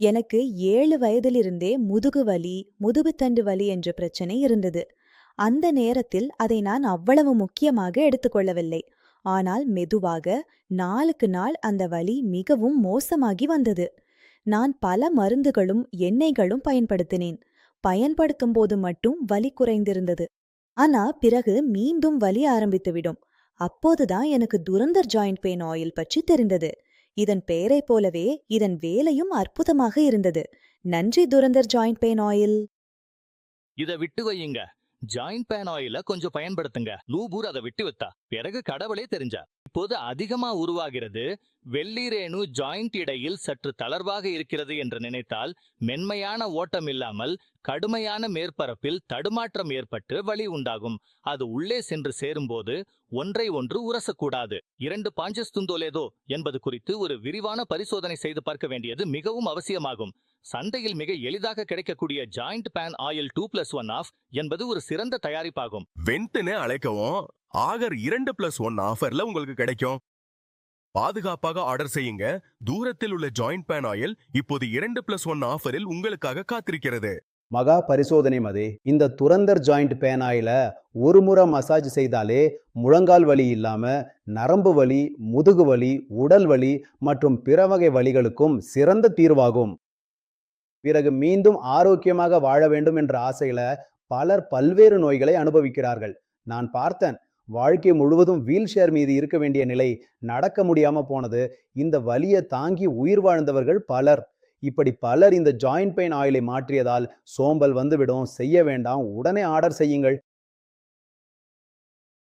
எனக்கு 7 வயதிலிருந்தே முதுகு வலி, முதுகுத்தண்டு வலி என்ற பிரச்சனை இருந்தது. அந்த நேரத்தில் அதை நான் அவ்வளவு முக்கியமாக எடுத்துக்கொள்ளவில்லை. ஆனால் மெதுவாக, நாளுக்கு நாள் அந்த வலி மிகவும் மோசமாகி வந்தது. நான் பல மருந்துகளும், எண்ணெய்களும் பயன்படுத்தினேன். பயன்படுத்தும்போது மட்டும் வலி குறைந்திருந்தது. ஆனா பிறகு மீண்டும் வலி ஆரம்பித்துவிடும். அப்போதுதான் எனக்கு துரந்தர் ஜாயிண்ட் பெயின் ஆயில் பற்றி தெரிந்தது. இதன் பெயரைப் போலவே இதன் வேலையும் அற்புதமாக இருந்தது. நன்றி துரந்தர் ஜாயிண்ட் பெயின் ஆயில். இத விட்டு வையுங்க. ஜாயிண்ட் பேன் ஆயில கொஞ்சம் பயன்படுத்துங்க. லூபூர் அதை விட்டு வித்தா பிறகு கடவுளே தெரிஞ்சா. இப்போது அதிகமா உருவாகிறது. வெள்ளீரேணு ஜாயிண்ட் இடையில் சற்று தளர்வாக இருக்கிறது என்று நினைத்தால் மென்மையான ஓட்டம் இல்லாமல் கடுமையான மேற்பரப்பில் தடுமாற்றம் ஏற்பட்டு வலி உண்டாகும். அது உள்ளே சென்று சேரும்போது ஒன்றை ஒன்று உரசக்கூடாது. 2 பாஞ்சஸ்துந்தோலேதோ என்பது குறித்து ஒரு விரிவான பரிசோதனை செய்து பார்க்க வேண்டியது மிகவும் அவசியமாகும். சந்தையில் மிக எளிதாக கிடைக்கக்கூடிய ஜாயிண்ட் பேன் ஆயில் 2+1 ஆஃப் என்பது ஒரு சிறந்த தயாரிப்பாகும். வென்ட்னு அழைக்கவும் ஆகர் 2+1 ஆஃபர்ல உங்களுக்கு கிடைக்கும். பாதுகாப்பாக ஆர்டர் செய்யுங்க. தூரத்தில் உள்ள ஜாயிண்ட் பேன் ஆயில் இப்போது 2+1 ஆஃபரில் உங்களுக்காக காத்திருக்கிறது. மகா பரிசோதனை மதே, இந்த துரந்தர் ஜாயிண்ட் பேன் ஆயில ஒரு முறை மசாஜ் செய்தாலே முழங்கால் வலி இல்லாம நரம்பு வலி, முதுகு வலி, உடல் வலி மற்றும் பிற வகை வலிகளுக்கும் சிறந்த தீர்வாகும். பிறகு மீண்டும் ஆரோக்கியமாக வாழ வேண்டும் என்ற ஆசையில பலர் பல்வேறு நோய்களை அனுபவிக்கிறார்கள். நான் பார்த்தேன், வாழ்க்கை முழுவதும் வீல் சேர் மீது இருக்க வேண்டிய நிலை, நடக்க முடியாம போனது. இந்த வலியை தாங்கி உயிர் வாழ்ந்தவர்கள் பலர். இப்படி பலர் இந்த ஜாயிண்ட் பெயின் ஆயிலை மாற்றியதால் சோம்பல் வந்துவிடும். செய்ய வேண்டாம், உடனே ஆர்டர் செய்யுங்கள்.